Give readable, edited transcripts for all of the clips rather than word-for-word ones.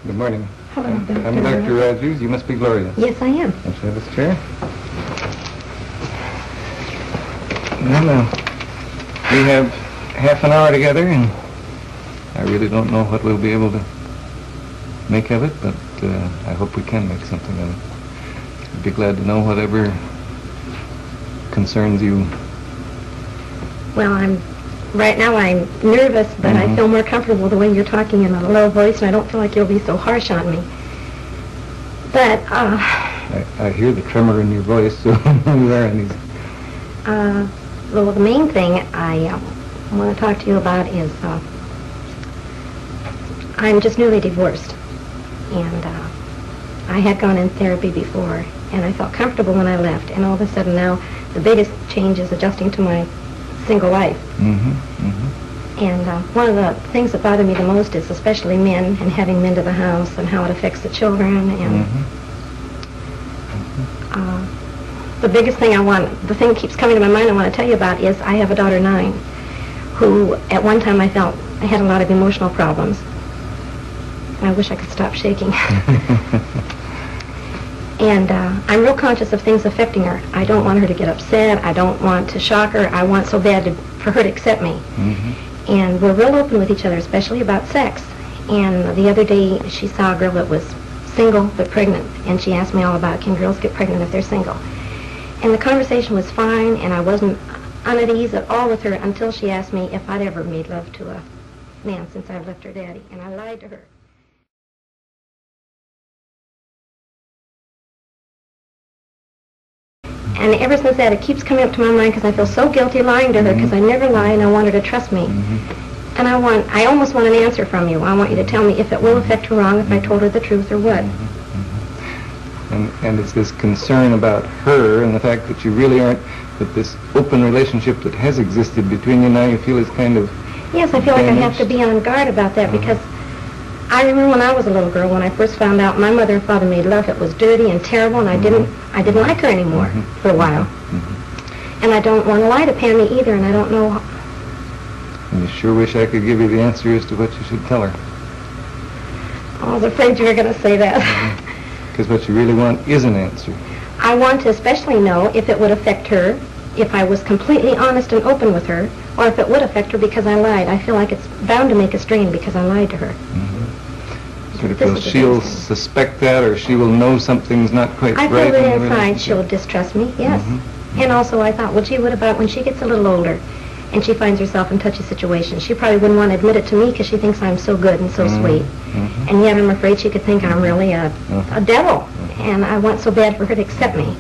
Good morning. Hello, I'm Dr. Dr. Rogers. You must be Gloria. Yes, I am. Let's have this chair. Well, we have half an hour together, and I really don't know what we'll be able to make of it, but I hope we can make something of it. I'd be glad to know whatever concerns you. Well, right now I'm nervous, but I feel more comfortable the way you're talking in a low voice, and I don't feel like you'll be so harsh on me. But, I hear the tremor in your voice, so you are uneasy. well, the main thing I want to talk to you about is I'm just newly divorced, and I had gone in therapy before, and I felt comfortable when I left, and all of a sudden now the biggest change is adjusting to my single life. And one of the things that bother me the most is especially men and having men to the house and how it affects the children. And the biggest thing the thing that keeps coming to my mind I want to tell you about is I have a daughter 9 who at one time I felt I had a lot of emotional problems. I wish I could stop shaking. And I'm real conscious of things affecting her. I don't want her to get upset. I don't want to shock her. I want so bad for her to accept me. And we're real open with each other, especially about sex. And the other day she saw a girl that was single but pregnant, and she asked me all about, can girls get pregnant if they're single? And the conversation was fine, and I wasn't at ease at all with her until she asked me if I'd ever made love to a man since I've left her daddy. And I lied to her. And ever since that, it keeps coming up to my mind because I feel so guilty lying to her because I never lie and I want her to trust me. And I almost want an answer from you. I want you to tell me if it will affect her wrong if I told her the truth or what. And it's this concern about her and the fact that you really aren't, that this open relationship that has existed between you now you feel is kind of Yes, I feel like I have to be on guard about that because I remember when I was a little girl, when I first found out my mother and father made love, it was dirty and terrible, and I didn't like her anymore for a while. And I don't want to lie to Pammy either, and I don't know. And you sure wish I could give you the answer as to what you should tell her. I was afraid you were going to say that. Because what you really want is an answer. I want to especially know if it would affect her, if I was completely honest and open with her, or if it would affect her because I lied. I feel like it's bound to make a strain because I lied to her. Sort of feel she'll suspect that, or she will know something's not quite right. I feel that inside she'll distrust me, yes. And also I thought, well, gee, what about when she gets a little older and she finds herself in touchy situations? She probably wouldn't want to admit it to me because she thinks I'm so good and so sweet. And yet I'm afraid she could think I'm really a devil. And I want so bad for her to accept me.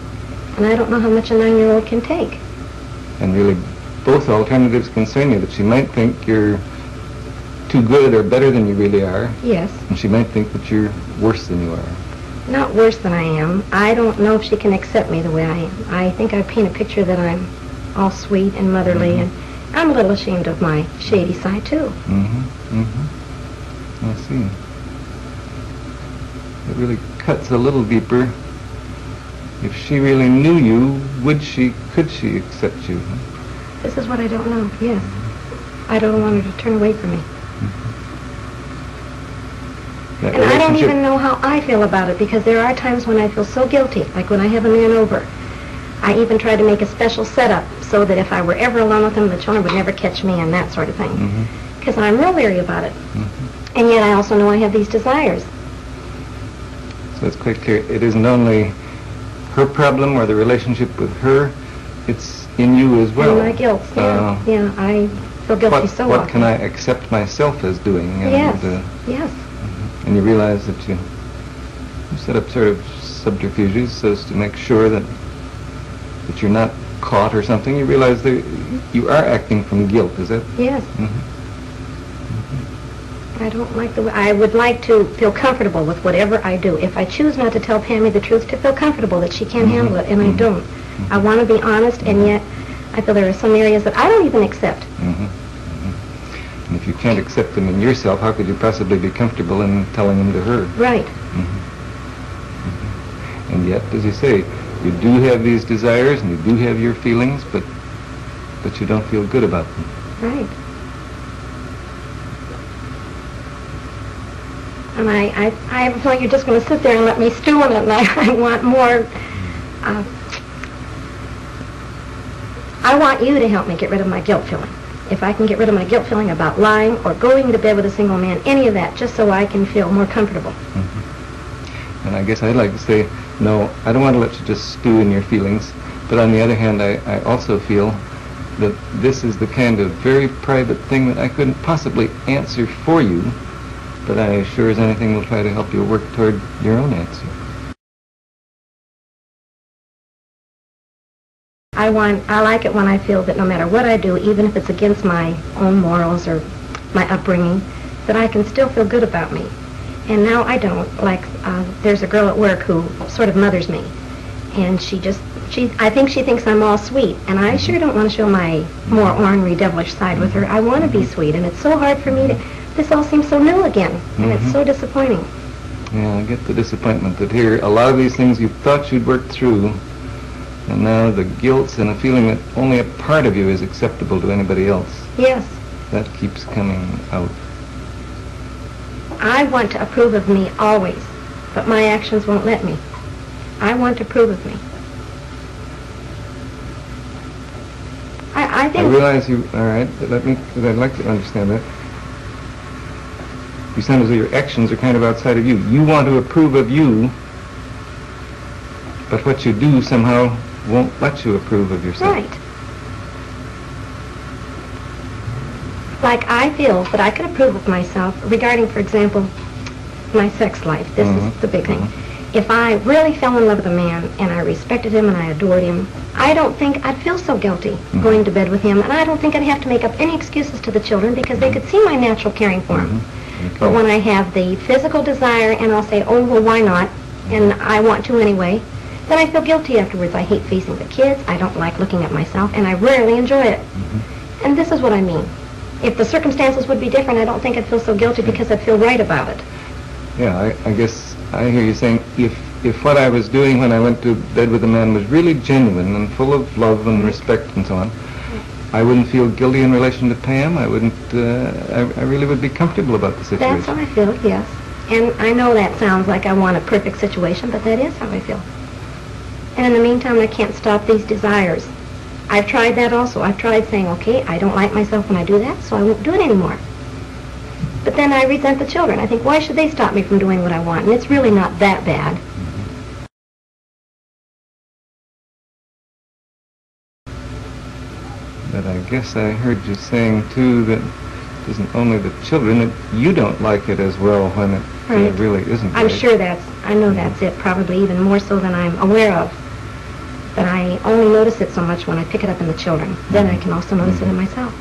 And I don't know how much a 9-year-old can take. And really, both alternatives concern you, that she might think you're too good or better than you really are. Yes. And she might think that you're worse than you are. Not worse than I am. I don't know if she can accept me the way I am. I think I paint a picture that I'm all sweet and motherly, and I'm a little ashamed of my shady side, too. I see. It really cuts a little deeper. If she really knew you, could she accept you? This is what I don't know, yes. I don't want her to turn away from me. And I don't even know how I feel about it, because there are times when I feel so guilty, like when I have a man over. I even try to make a special setup so that if I were ever alone with him, the children would never catch me and that sort of thing. Because I'm real leery about it. And yet I also know I have these desires. So it's quite clear. It isn't only her problem or the relationship with her, it's in you as well. And my guilt, yeah, I feel guilty so often. What can I accept myself as doing? And, yes. And you realize that you set up sort of subterfuges so as to make sure that you're not caught or something. You realize that you are acting from guilt, is that? Yes. I don't like the way. I would like to feel comfortable with whatever I do. If I choose not to tell Pammy the truth, to feel comfortable that she can't handle it, and I don't. I want to be honest, and yet I feel there are some areas that I don't even accept. And if you can't accept them in yourself, how could you possibly be comfortable in telling them to her? Right. And yet, as you say, you do have these desires and you do have your feelings, but you don't feel good about them. Right. And I have a feeling you're just going to sit there and let me stew in it, and I want more. I want you to help me get rid of my guilt feeling. If I can get rid of my guilt feeling about lying or going to bed with a single man, any of that, just so I can feel more comfortable. And I guess I'd like to say, no, I don't want to let you just stew in your feelings. But on the other hand, I also feel that this is the kind of very private thing that I couldn't possibly answer for you, but I sure as anything will try to help you work toward your own answer. I like it when I feel that no matter what I do, even if it's against my own morals or my upbringing, that I can still feel good about me. And now I don't. Like, there's a girl at work who sort of mothers me. And I think she thinks I'm all sweet. And I sure don't want to show my more ornery, devilish side with her. I want to be sweet. And it's so hard for me to, this all seems so new again. And it's so disappointing. Yeah, I get the disappointment that here, a lot of these things you thought you'd worked through, and now the guilt and a feeling that only a part of you is acceptable to anybody else. Yes. That keeps coming out. I want to approve of me always, but my actions won't let me. I want to approve of me. I think... I realize you... All right, I'd like to understand that. You sound as though your actions are kind of outside of you. You want to approve of you, but what you do somehow won't let you approve of yourself. Right. Like, I feel that I could approve of myself regarding, for example, my sex life. This is the big thing. If I really fell in love with a man and I respected him and I adored him, I don't think I'd feel so guilty going to bed with him, and I don't think I'd have to make up any excuses to the children because they could see my natural caring for him. Okay. But when I have the physical desire and I'll say, oh, well, why not, and I want to anyway, then I feel guilty afterwards. I hate facing the kids, I don't like looking at myself, and I rarely enjoy it. And this is what I mean. If the circumstances would be different, I don't think I'd feel so guilty because I'd feel right about it. Yeah, I guess I hear you saying if what I was doing when I went to bed with a man was really genuine and full of love and respect and so on, I wouldn't feel guilty in relation to Pam. I wouldn't, I really would be comfortable about the situation. That's how I feel, yes. And I know that sounds like I want a perfect situation, but that is how I feel. And in the meantime, I can't stop these desires. I've tried that also. I've tried saying, okay, I don't like myself when I do that, so I won't do it anymore. But then I resent the children. I think, why should they stop me from doing what I want? And it's really not that bad. But I guess I heard you saying, too, that it isn't only the children, that you don't like it as well when it really isn't I'm right. sure I know that's it, probably even more so than I'm aware of. But I only notice it so much when I pick it up in the children. Then I can also notice it in myself.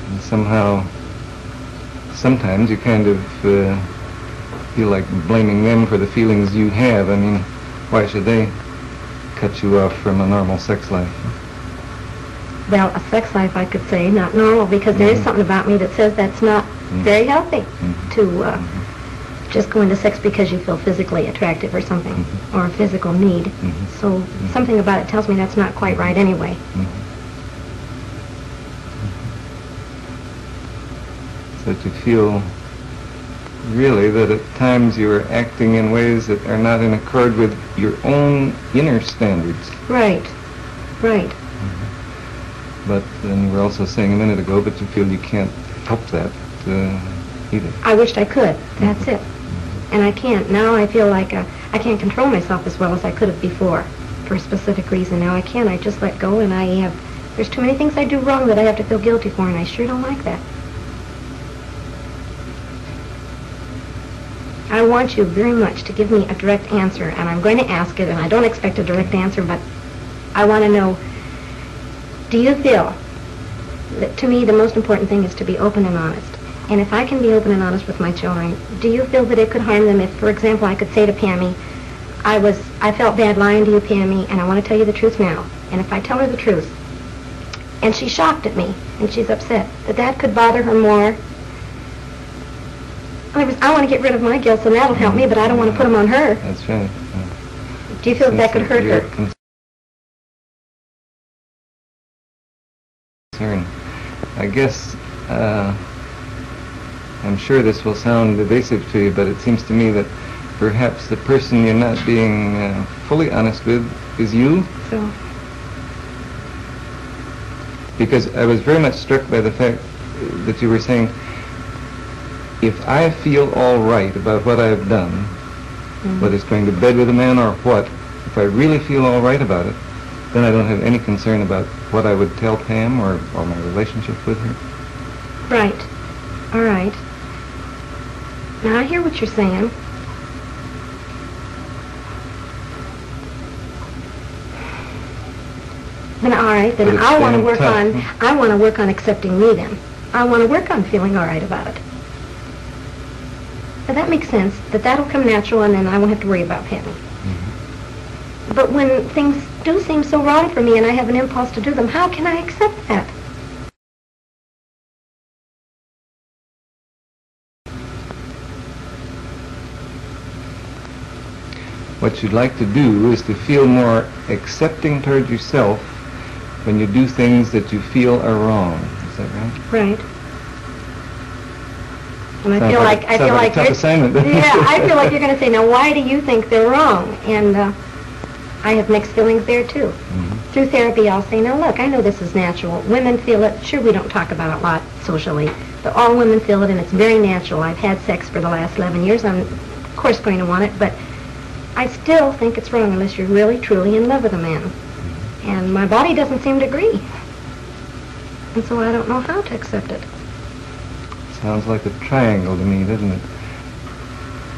And somehow, sometimes you kind of feel like blaming them for the feelings you have. I mean, why should they cut you off from a normal sex life? Well, a sex life, I could say, not normal, because there is something about me that says that's not very healthy to just go into sex because you feel physically attractive or something, or a physical need. So something about it tells me that's not quite right anyway. So that you feel really that at times you are acting in ways that are not in accord with your own inner standards. Right, right. But then you were also saying a minute ago, but you feel you can't help that either. I wished I could. That's it. And I can't. Now I feel like I can't control myself as well as I could have before for a specific reason. Now I can't. I just let go, and there's too many things I do wrong that I have to feel guilty for, and I sure don't like that. I want you very much to give me a direct answer, and I'm going to ask it, and I don't expect a direct answer, but I want to know, do you feel that to me the most important thing is to be open and honest? And if I can be open and honest with my children, do you feel that it could harm them if, for example, I could say to Pammy, I felt bad lying to you, Pammy, and I want to tell you the truth now. And if I tell her the truth, and she's shocked at me, and she's upset, that could bother her more. I want to get rid of my guilt, so that'll help me, but I don't want to put them on her. That's right. Do you feel that could hurt her? Concern. I guess I'm sure this will sound evasive to you, but it seems to me that perhaps the person you're not being fully honest with is you. So, Because I was very much struck by the fact that you were saying, if I feel all right about what I've done, whether it's going to bed with a man or what, if I really feel all right about it, then I don't have any concern about what I would tell Pam or my relationship with her. right. All right. Now, I hear what you're saying. Then, all right, then But it's I want to damn work tough, on, huh? I want to work on accepting me then. I want to work on feeling all right about it. Now, that makes sense, that that'll come natural and then I won't have to worry about Patty. But when things do seem so wrong for me and I have an impulse to do them, how can I accept that? What you'd like to do is to feel more accepting toward yourself when you do things that you feel are wrong. Is that right? Right. And I Sounds feel like- like, I sounds feel like a like tough you're, assignment. yeah, I feel like you're going to say, now why do you think they're wrong? And I have mixed feelings there too. Through therapy, I'll say, now look, I know this is natural. Women feel it. Sure, we don't talk about it a lot socially, but all women feel it, and it's very natural. I've had sex for the last 11 years. I'm, of course, going to want it, but I still think it's wrong unless you're really, truly in love with a man. And my body doesn't seem to agree. And so I don't know how to accept it. Sounds like a triangle to me, doesn't it?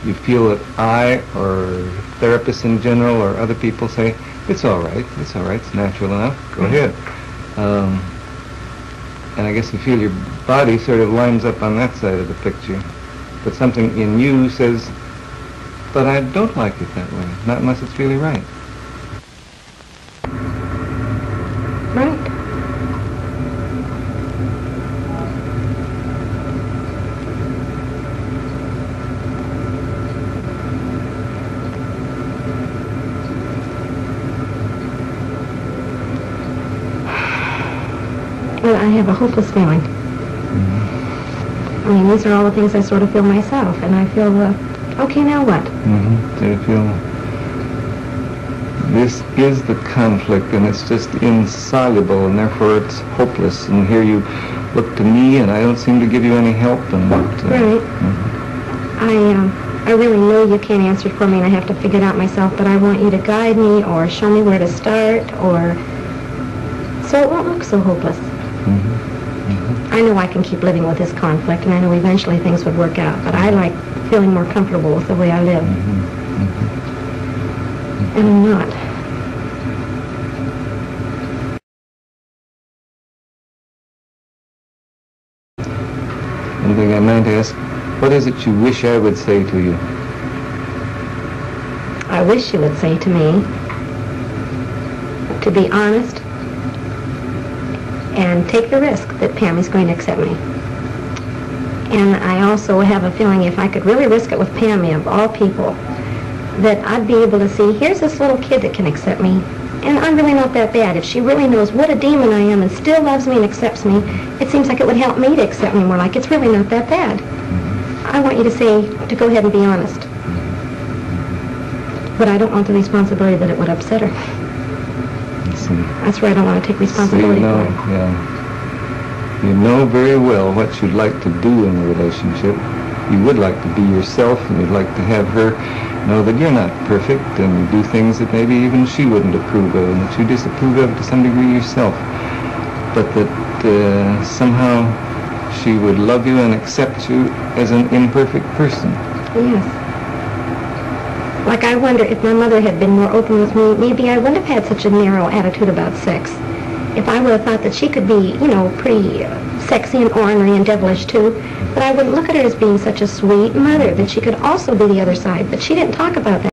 You feel that I, or therapists in general, or other people say, it's all right, it's natural enough, go ahead. And I guess you feel your body sort of lines up on that side of the picture. But something in you says, but I don't like it that way, not unless it's really right. Right. Well, I have a hopeless feeling. I mean, these are all the things I sort of feel myself, and I feel, okay, now what? So you feel this is the conflict, and it's just insoluble, and therefore it's hopeless. And here you look to me, and I don't seem to give you any help. And Right. I really know you can't answer it for me, and I have to figure it out myself, but I want you to guide me or show me where to start, or so it won't look so hopeless. I know I can keep living with this conflict, and I know eventually things would work out, but I like feeling more comfortable with the way I live. And I'm not. One thing I meant to ask, what is it you wish I would say to you? I wish you would say to me to be honest and take the risk that Pam is going to accept me. And I also have a feeling if I could really risk it with Pam, of all people, that I'd be able to see, here's this little kid that can accept me, and I'm really not that bad. If she really knows what a demon I am and still loves me and accepts me, it seems like it would help me to accept me more, like it's really not that bad. I want you to say, to go ahead and be honest. But I don't want the responsibility that it would upset her. That's where I don't want to take responsibility So you know, for it. yeah. You know very well what you'd like to do in the relationship. You would like to be yourself, and you'd like to have her know that you're not perfect, and you do things that maybe even she wouldn't approve of, and that you disapprove of to some degree yourself. But that somehow she would love you and accept you as an imperfect person. Yes. Like, I wonder if my mother had been more open with me, maybe I wouldn't have had such a narrow attitude about sex. If I would have thought that she could be, you know, pretty sexy and ornery and devilish too, but I wouldn't look at her as being such a sweet mother, that she could also be the other side. But she didn't talk about that.